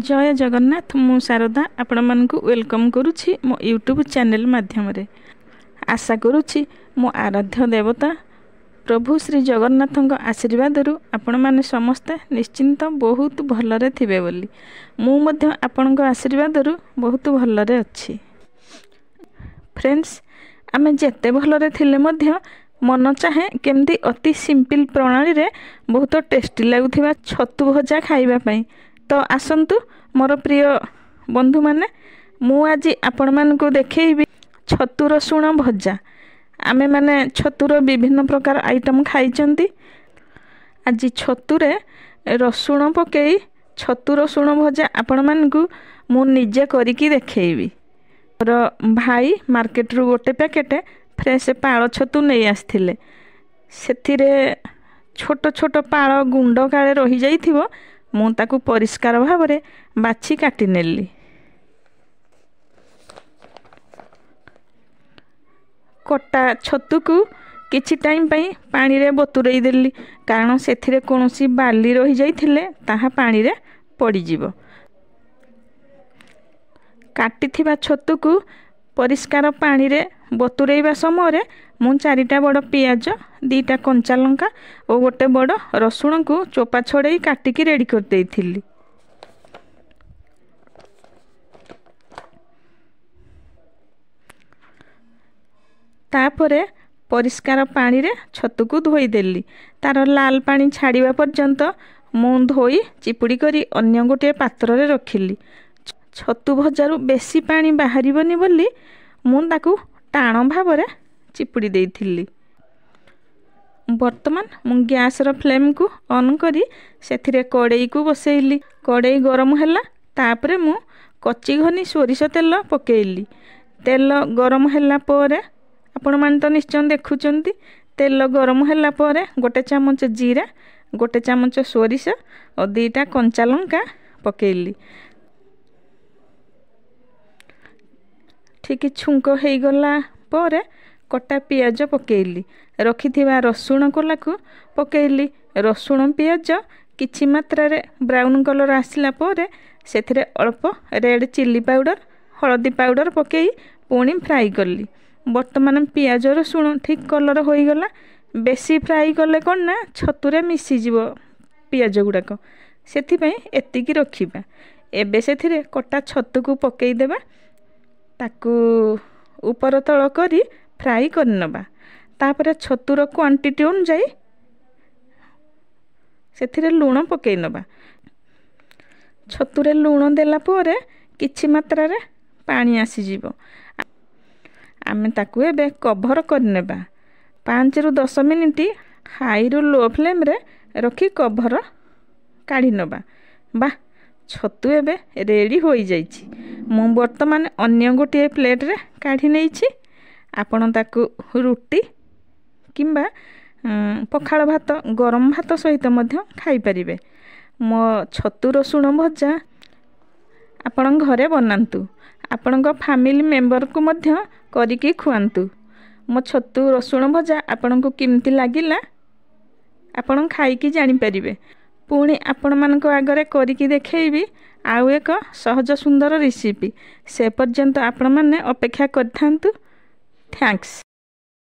जय जगन्नाथ मु शारदा आपण मानकु वेलकम करुछि मो यूट्यूब चैनल माध्यम रे। आशा करुछि मो आराध्य देवता प्रभु श्री जगन्नाथଙ୍କ आशीर्वादरू आपण माने समस्ते निश्चिंत बहुत भलरे थिबे बोली मु मध्य आपणଙ୍କ आशीर्वादरू बहुत भलरे अछि। फ्रेंड्स आमे जेते भलरे थिले मध्य मन चाहे केमती अति सिंपल प्रणाली रे बहुत टेस्टी लागुथिबा छतु भजा खाइबा पई। तो आसंतु मोर प्रिय बंधु माने मु आज आपण मानकु देखैबी छतु रसुण भजा। आमे माने छतुर विभिन्न प्रकार आइटम खाइचंती। आज छतुरे रसुण पकई छतु रसुण भजा आपण मानकु मु निजे करिकी देखैबी। मोर भाई मार्केट रु गोटे पैकेट फ्रेश पाळ छतु नहीं आस्थिले। सेथिरे छोट छोट पाळ गुंड काळे रही जाइथिबो मु ताकू परिष्कार भावरे बाछि काटी नेली। कटा छतु को किछि टाइम पई पानी रे बतुरई देली कारण सेथिरे कोनोसी बाली रही जाइथिले ताहा पानी रे पड़ी जिवो। काटिथिबा छतु को परिष्कार पानी रे बतुरईबा समय रे मु 4टा बड़ पियाज 2टा कंचा लंका और गोटे बड़ रसुण को चोपा छड़ई काटिकी रेडी कर देइथिली। तापरे परिष्कार पानी रे छतु को धोई देली। तार लाल पानी छाड़िबा पर्यंत मु धोई चिपुड़ी करी अन्य गोटे पात्र रे रखिली। छतु भजारू बेसी पानी बाहरिबनी बोली मु ताकू टाण भावरे चिपुड़ी देइथिली। वर्तमान मु गैस रो फ्लेम को ऑन करी सेथिरे कड़ाई को बसैली। कड़ाई गरम हैला तापरे मु कच्ची घनी सोरिष तेल पकेइली। तेल गरम हैला परे आपण मान तो निश्चय देखुचंती। तेल गरम हैला परे गोटे चामच जीरा गोटे चामच सोरिष और 2टा कंचा लंका पकेइली। ठीक छुंक हो गला परे कटा पियाज पकेइली। रखिथिबा रसुण कोला को पकेइली। रसुण पियाज किछि मात्रा रे ब्राउन कलर आसिला परे सेथिरे अल्प रेड चिल्ली पाउडर हळदी पाउडर पकेई पुणी फ्राई करली। वर्तमान पियाज रसुण ठीक कलर हो गला। बेसी फ्राई कले कोन ना छतुरे मिसी जिवो पियाज गुडाक सेथि पई एतिकी रखिबा। एबे सेथिरे कटा छतु को पकेई देबा ताकू ऊपर तळ करी फ्राई करनबा। तापरे छतुर क्वांटिटी अनुसार सेथिरे लूण पकेई नबा। छतुरे लूण देला परे किछि मात्रा रे पानी आसी जिवो। आमे ताकू एबे कवर करनेबा। 5 रु 10 मिनिट हाई रु लो फ्लेम रे रखी कवर काढी नबा। बा छतु एबे रेडी होई जाइछि। मु वर्तमान अन्य गोटे प्लेट रे काढी नेछि। आपण ताकू रुटी किंबा पखाळ भात गरम भात सहित मध्य खाई परिबे। मो छतु रसुण भजा आपण घरे बनांतु। आपण फैमिली मेंबर को मध्य करिकी खुआंतु। मो छतु रसुण भजा आपण को किमती लागिला आपण खाइकी जानि परिबे। पुणी आपण मानको आगरे करिकी देखैबी आउ एक सहज सुंदर रेसिपी। से पर्यंत आपण माने अपेक्षा करथांतु। थैंक्स।